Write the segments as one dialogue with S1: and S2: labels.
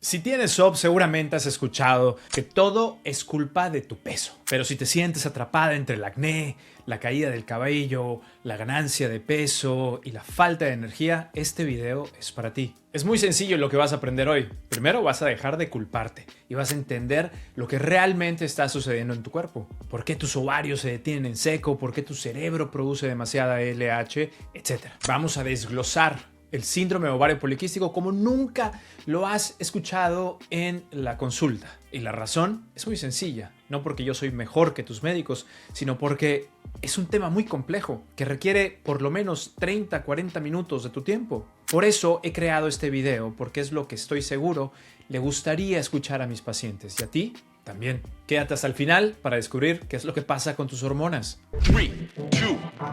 S1: Si tienes SOP, seguramente has escuchado que todo es culpa de tu peso. Pero si te sientes atrapada entre el acné, la caída del cabello, la ganancia de peso y la falta de energía, este video es para ti. Es muy sencillo lo que vas a aprender hoy. Primero vas a dejar de culparte y vas a entender lo que realmente está sucediendo en tu cuerpo. ¿Por qué tus ovarios se detienen en seco? ¿Por qué tu cerebro produce demasiada LH? Etcétera. Vamos a desglosar el síndrome de ovario poliquístico como nunca lo has escuchado en la consulta. Y la razón es muy sencilla. No porque yo soy mejor que tus médicos, sino porque es un tema muy complejo que requiere por lo menos 30-40 minutos de tu tiempo. Por eso he creado este video, porque es lo que estoy seguro le gustaría escuchar a mis pacientes. ¿Y a ti? También. Quédate hasta el final para descubrir qué es lo que pasa con tus hormonas.
S2: 3, 2,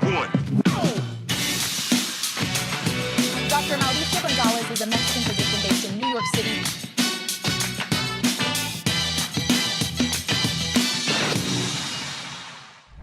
S2: 1.
S3: Dr. Mauricio Gonzalez is a Mexican physician based in New York City.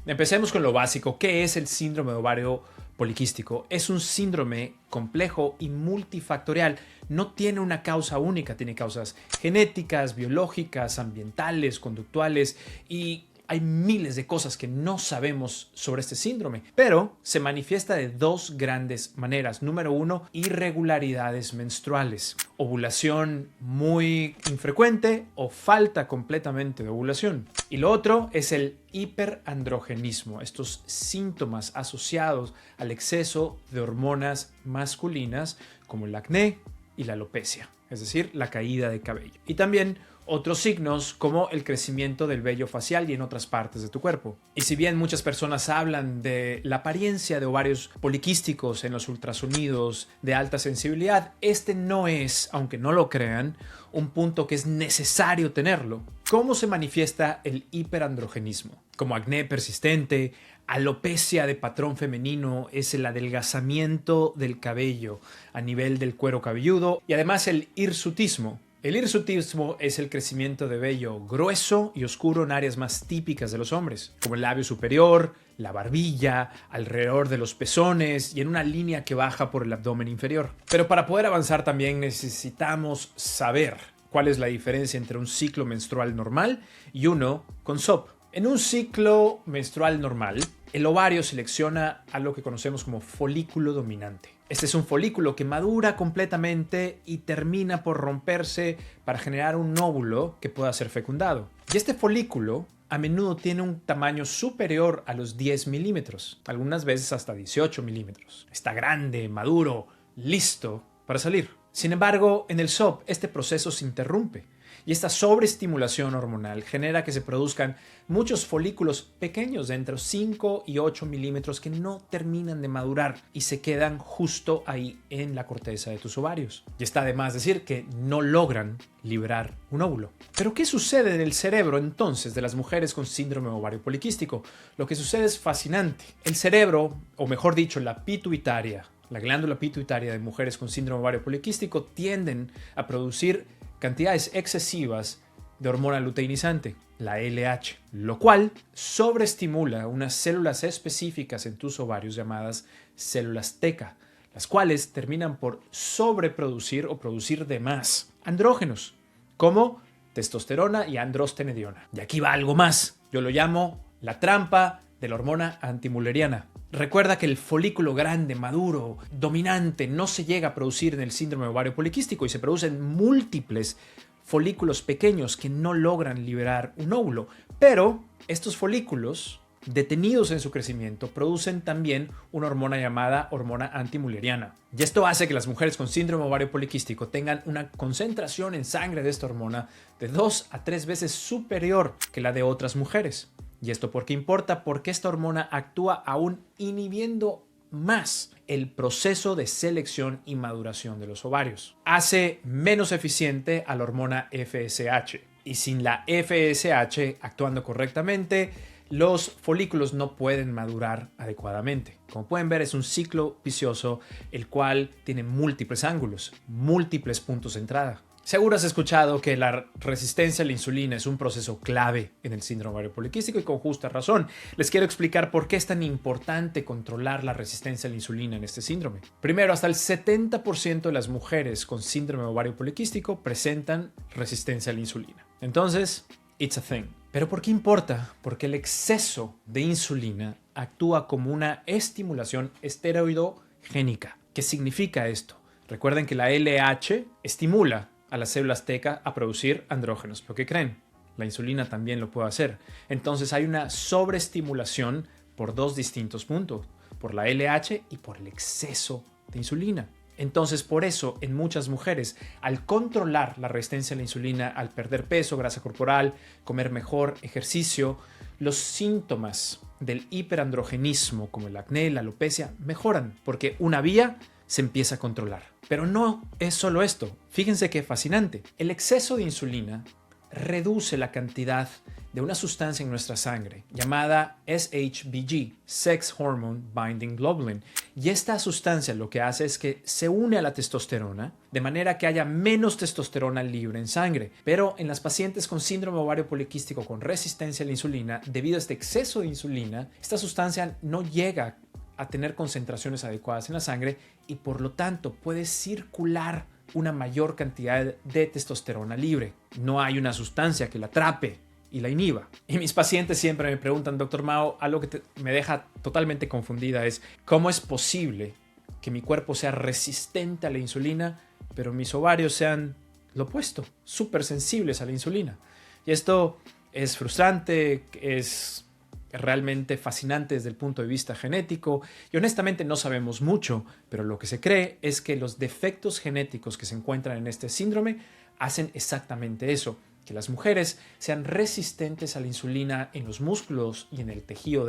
S1: Empecemos con lo básico. ¿Qué es el síndrome de ovario poliquístico? Es un síndrome complejo y multifactorial. No tiene una causa única, tiene causas genéticas, biológicas, ambientales, conductuales y hay miles de cosas que no sabemos sobre este síndrome, pero se manifiesta de dos grandes maneras. Número uno, irregularidades menstruales, ovulación muy infrecuente o falta completamente de ovulación. Y lo otro es el hiperandrogenismo, estos síntomas asociados al exceso de hormonas masculinas como el acné y la alopecia, es decir, la caída de cabello. Y también otros signos como el crecimiento del vello facial y en otras partes de tu cuerpo. Y si bien muchas personas hablan de la apariencia de ovarios poliquísticos en los ultrasonidos de alta sensibilidad, este no es, aunque no lo crean, un punto que es necesario tenerlo. ¿Cómo se manifiesta el hiperandrogenismo? Como acné persistente, alopecia de patrón femenino es el adelgazamiento del cabello a nivel del cuero cabelludo y además el hirsutismo. El hirsutismo es el crecimiento de vello grueso y oscuro en áreas más típicas de los hombres, como el labio superior, la barbilla, alrededor de los pezones y en una línea que baja por el abdomen inferior. Pero para poder avanzar también necesitamos saber cuál es la diferencia entre un ciclo menstrual normal y uno con SOP. En un ciclo menstrual normal, el ovario selecciona a lo que conocemos como folículo dominante. Este es un folículo que madura completamente y termina por romperse para generar un óvulo que pueda ser fecundado. Y este folículo a menudo tiene un tamaño superior a los 10 milímetros, algunas veces hasta 18 milímetros. Está grande, maduro, listo para salir. Sin embargo, en el SOP este proceso se interrumpe. Y esta sobreestimulación hormonal genera que se produzcan muchos folículos pequeños de entre 5 y 8 milímetros que no terminan de madurar y se quedan justo ahí en la corteza de tus ovarios. Y está de más decir que no logran liberar un óvulo. ¿Pero qué sucede en el cerebro entonces de las mujeres con síndrome de ovario poliquístico? Lo que sucede es fascinante. El cerebro, o mejor dicho, la pituitaria, la glándula pituitaria de mujeres con síndrome de ovario poliquístico tienden a producir cantidades excesivas de hormona luteinizante, la LH, lo cual sobreestimula unas células específicas en tus ovarios llamadas células TECA, las cuales terminan por sobreproducir o producir de más andrógenos, como testosterona y androstenediona. Y aquí va algo más, yo lo llamo la trampa de la hormona antimulleriana. Recuerda que el folículo grande, maduro, dominante no se llega a producir en el síndrome de ovario poliquístico y se producen múltiples folículos pequeños que no logran liberar un óvulo. Pero estos folículos, detenidos en su crecimiento, producen también una hormona llamada hormona antimulleriana. Y esto hace que las mujeres con síndrome de ovario poliquístico tengan una concentración en sangre de esta hormona de 2 a 3 veces superior que la de otras mujeres. ¿Y esto por qué importa? Porque esta hormona actúa aún inhibiendo más el proceso de selección y maduración de los ovarios. Hace menos eficiente a la hormona FSH. Y sin la FSH actuando correctamente, los folículos no pueden madurar adecuadamente. Como pueden ver, es un ciclo vicioso el cual tiene múltiples ángulos, múltiples puntos de entrada. Seguro has escuchado que la resistencia a la insulina es un proceso clave en el síndrome ovario poliquístico y con justa razón. Les quiero explicar por qué es tan importante controlar la resistencia a la insulina en este síndrome. Primero, hasta el 70% de las mujeres con síndrome ovario poliquístico presentan resistencia a la insulina. Entonces, it's a thing. ¿Pero por qué importa? Porque el exceso de insulina actúa como una estimulación esteroidogénica. ¿Qué significa esto? Recuerden que la LH estimula a las células T a producir andrógenos. ¿Pero qué creen? La insulina también lo puede hacer. Entonces hay una sobreestimulación por dos distintos puntos, por la LH y por el exceso de insulina. Entonces, por eso, en muchas mujeres, al controlar la resistencia a la insulina, al perder peso, grasa corporal, comer mejor, ejercicio, los síntomas del hiperandrogenismo, como el acné, la alopecia, mejoran, porque una vía se empieza a controlar. Pero no es solo esto. Fíjense qué fascinante. El exceso de insulina reduce la cantidad de una sustancia en nuestra sangre llamada SHBG, Sex Hormone Binding Globulin. Y esta sustancia lo que hace es que se une a la testosterona de manera que haya menos testosterona libre en sangre. Pero en las pacientes con síndrome ovario poliquístico con resistencia a la insulina, debido a este exceso de insulina, esta sustancia no llega a tener concentraciones adecuadas en la sangre y por lo tanto puede circular una mayor cantidad de testosterona libre. No hay una sustancia que la atrape y la inhiba. Y mis pacientes siempre me preguntan, Dr. Mao, algo que me deja totalmente confundida es ¿cómo es posible que mi cuerpo sea resistente a la insulina, pero mis ovarios sean lo opuesto, súper sensibles a la insulina? Y esto es frustrante, es realmente fascinante desde el punto de vista genético y honestamente no sabemos mucho, pero lo que se cree es que los defectos genéticos que se encuentran en este síndrome hacen exactamente eso, que las mujeres sean resistentes a la insulina en los músculos y en el tejido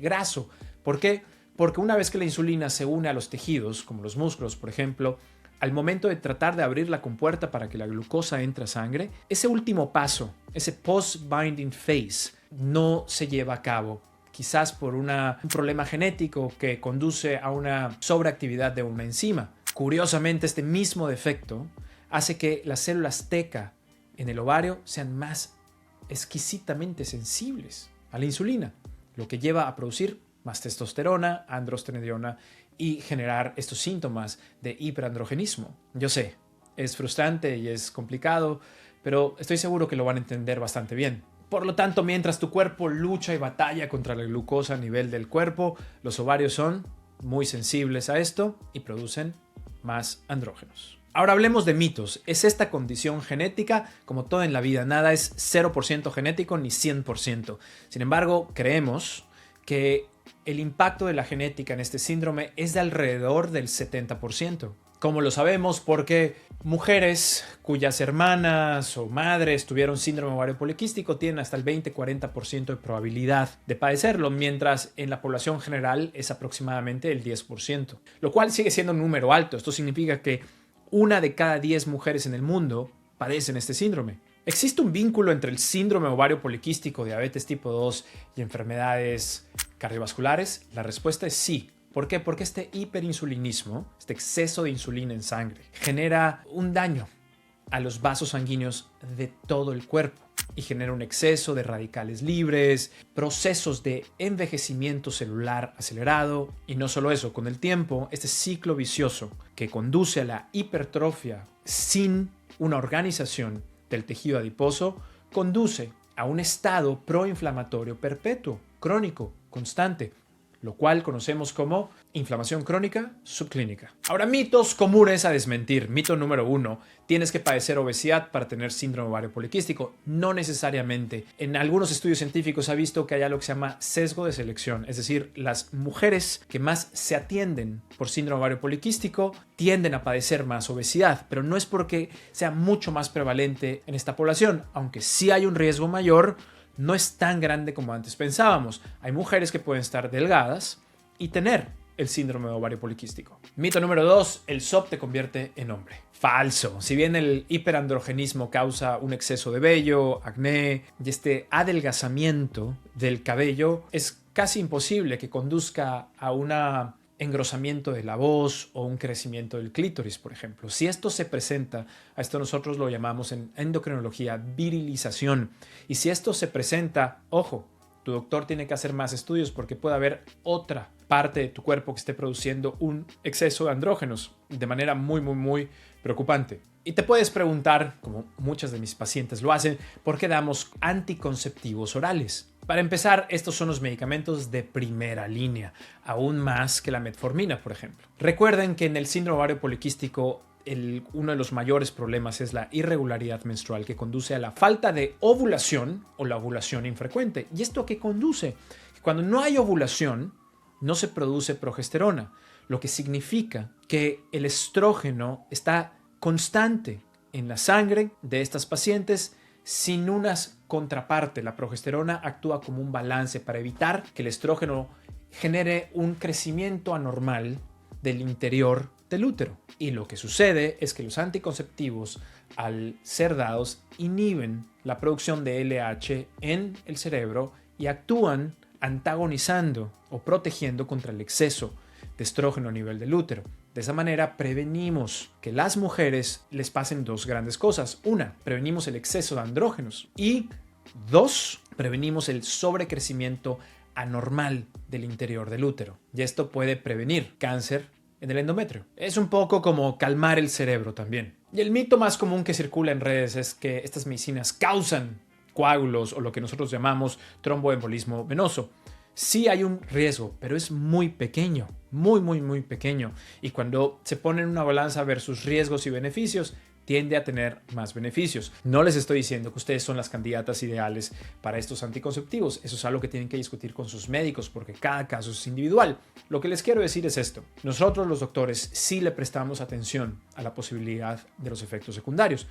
S1: graso. ¿Por qué? Porque una vez que la insulina se une a los tejidos, como los músculos, por ejemplo, al momento de tratar de abrir la compuerta para que la glucosa entre a sangre, ese último paso, ese post-binding phase, no se lleva a cabo, quizás por un problema genético que conduce a una sobreactividad de una enzima. Curiosamente, este mismo defecto hace que las células T en el ovario sean más exquisitamente sensibles a la insulina, lo que lleva a producir más testosterona, androstenediona y generar estos síntomas de hiperandrogenismo. Yo sé, es frustrante y es complicado, pero estoy seguro que lo van a entender bastante bien. Por lo tanto, mientras tu cuerpo lucha y batalla contra la glucosa a nivel del cuerpo, los ovarios son muy sensibles a esto y producen más andrógenos. Ahora hablemos de mitos. ¿Es esta condición genética? Como todo en la vida, nada es 0% genético ni 100%. Sin embargo, creemos que el impacto de la genética en este síndrome es de alrededor del 70%. ¿Cómo lo sabemos? Porque mujeres cuyas hermanas o madres tuvieron síndrome ovario poliquístico tienen hasta el 20-40% de probabilidad de padecerlo, mientras en la población general es aproximadamente el 10%, lo cual sigue siendo un número alto. Esto significa que 1 de cada 10 mujeres en el mundo padecen este síndrome. ¿Existe un vínculo entre el síndrome ovario poliquístico, diabetes tipo 2 y enfermedades cardiovasculares? La respuesta es sí. ¿Por qué? Porque este hiperinsulinismo, este exceso de insulina en sangre, genera un daño a los vasos sanguíneos de todo el cuerpo y genera un exceso de radicales libres, procesos de envejecimiento celular acelerado y no solo eso, con el tiempo, este ciclo vicioso que conduce a la hipertrofia sin una organización del tejido adiposo, conduce a un estado proinflamatorio perpetuo, crónico, constante, lo cual conocemos como inflamación crónica subclínica. Ahora, mitos comunes a desmentir. Mito número 1. Tienes que padecer obesidad para tener síndrome ovario poliquístico. No necesariamente. En algunos estudios científicos se ha visto que hay algo que se llama sesgo de selección. Es decir, las mujeres que más se atienden por síndrome ovario poliquístico tienden a padecer más obesidad, pero no es porque sea mucho más prevalente en esta población, aunque sí hay un riesgo mayor. No es tan grande como antes pensábamos. Hay mujeres que pueden estar delgadas y tener el síndrome de ovario poliquístico. Mito número 2, el SOP te convierte en hombre. Falso. Si bien el hiperandrogenismo causa un exceso de vello, acné y este adelgazamiento del cabello, es casi imposible que conduzca a una engrosamiento de la voz o un crecimiento del clítoris, por ejemplo. Si esto se presenta, a esto nosotros lo llamamos en endocrinología virilización. Y si esto se presenta, ojo, tu doctor tiene que hacer más estudios porque puede haber otra parte de tu cuerpo que esté produciendo un exceso de andrógenos de manera muy preocupante. Y te puedes preguntar, como muchas de mis pacientes lo hacen, ¿por qué damos anticonceptivos orales? Para empezar, estos son los medicamentos de primera línea, aún más que la metformina, por ejemplo. Recuerden que en el síndrome ovario poliquístico uno de los mayores problemas es la irregularidad menstrual, que conduce a la falta de ovulación o la ovulación infrecuente. ¿Y esto a qué conduce? Que cuando no hay ovulación, no se produce progesterona, lo que significa que el estrógeno está constante en la sangre de estas pacientes sin una contraparte. La progesterona actúa como un balance para evitar que el estrógeno genere un crecimiento anormal del interior del útero. Y lo que sucede es que los anticonceptivos, al ser dados, inhiben la producción de LH en el cerebro y actúan antagonizando o protegiendo contra el exceso de estrógeno a nivel del útero. De esa manera prevenimos que las mujeres les pasen dos grandes cosas. Una, prevenimos el exceso de andrógenos. Y dos, prevenimos el sobrecrecimiento anormal del interior del útero. Y esto puede prevenir cáncer en el endometrio. Es un poco como calmar el cerebro también. Y el mito más común que circula en redes es que estas medicinas causan coágulos o lo que nosotros llamamos tromboembolismo venoso. Sí hay un riesgo, pero es muy pequeño, muy pequeño. Y cuando se pone en una balanza versus riesgos y beneficios, tiende a tener más beneficios. No les estoy diciendo que ustedes son las candidatas ideales para estos anticonceptivos. Eso es algo que tienen que discutir con sus médicos porque cada caso es individual. Lo que les quiero decir es esto. Nosotros los doctores sí le prestamos atención a la posibilidad de los efectos secundarios,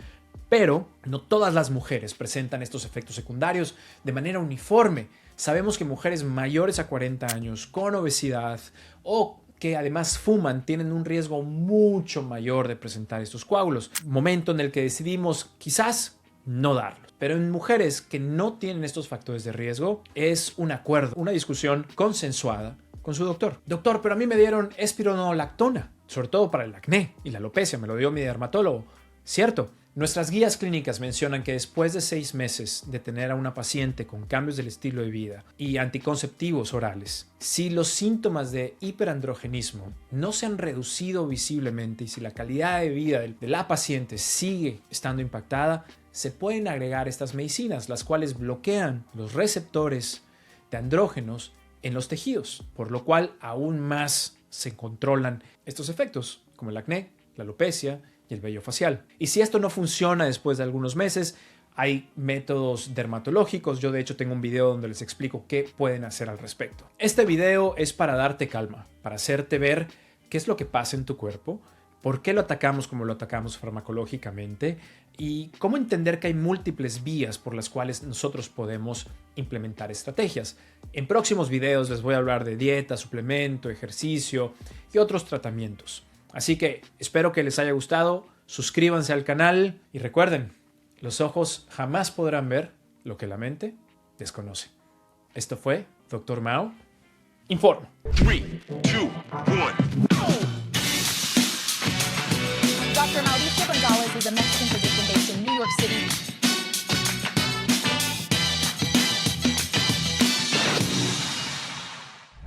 S1: pero no todas las mujeres presentan estos efectos secundarios de manera uniforme. Sabemos que mujeres mayores a 40 años con obesidad o que además fuman tienen un riesgo mucho mayor de presentar estos coágulos. Momento en el que decidimos quizás no darlos. Pero en mujeres que no tienen estos factores de riesgo es un acuerdo, una discusión consensuada con su doctor. Doctor, pero a mí me dieron espironolactona, sobre todo para el acné y la alopecia, me lo dio mi dermatólogo. Cierto. Nuestras guías clínicas mencionan que después de 6 meses de tener a una paciente con cambios del estilo de vida y anticonceptivos orales, si los síntomas de hiperandrogenismo no se han reducido visiblemente y si la calidad de vida de la paciente sigue estando impactada, se pueden agregar estas medicinas, las cuales bloquean los receptores de andrógenos en los tejidos, por lo cual aún más se controlan estos efectos, como el acné, la alopecia y el vello facial. Y si esto no funciona después de algunos meses, hay métodos dermatológicos. Yo de hecho tengo un video donde les explico qué pueden hacer al respecto. Este video es para darte calma, para hacerte ver qué es lo que pasa en tu cuerpo, por qué lo atacamos como lo atacamos farmacológicamente y cómo entender que hay múltiples vías por las cuales nosotros podemos implementar estrategias. En próximos videos les voy a hablar de dieta, suplemento, ejercicio y otros tratamientos. Así que espero que les haya gustado, suscríbanse al canal y recuerden, los ojos jamás podrán ver lo que la mente desconoce. Esto fue Dr. Mao Informa.
S2: 3, 2, 1.
S3: Dr. Mauricio Gonzalez is a Mexican physician based in New York City.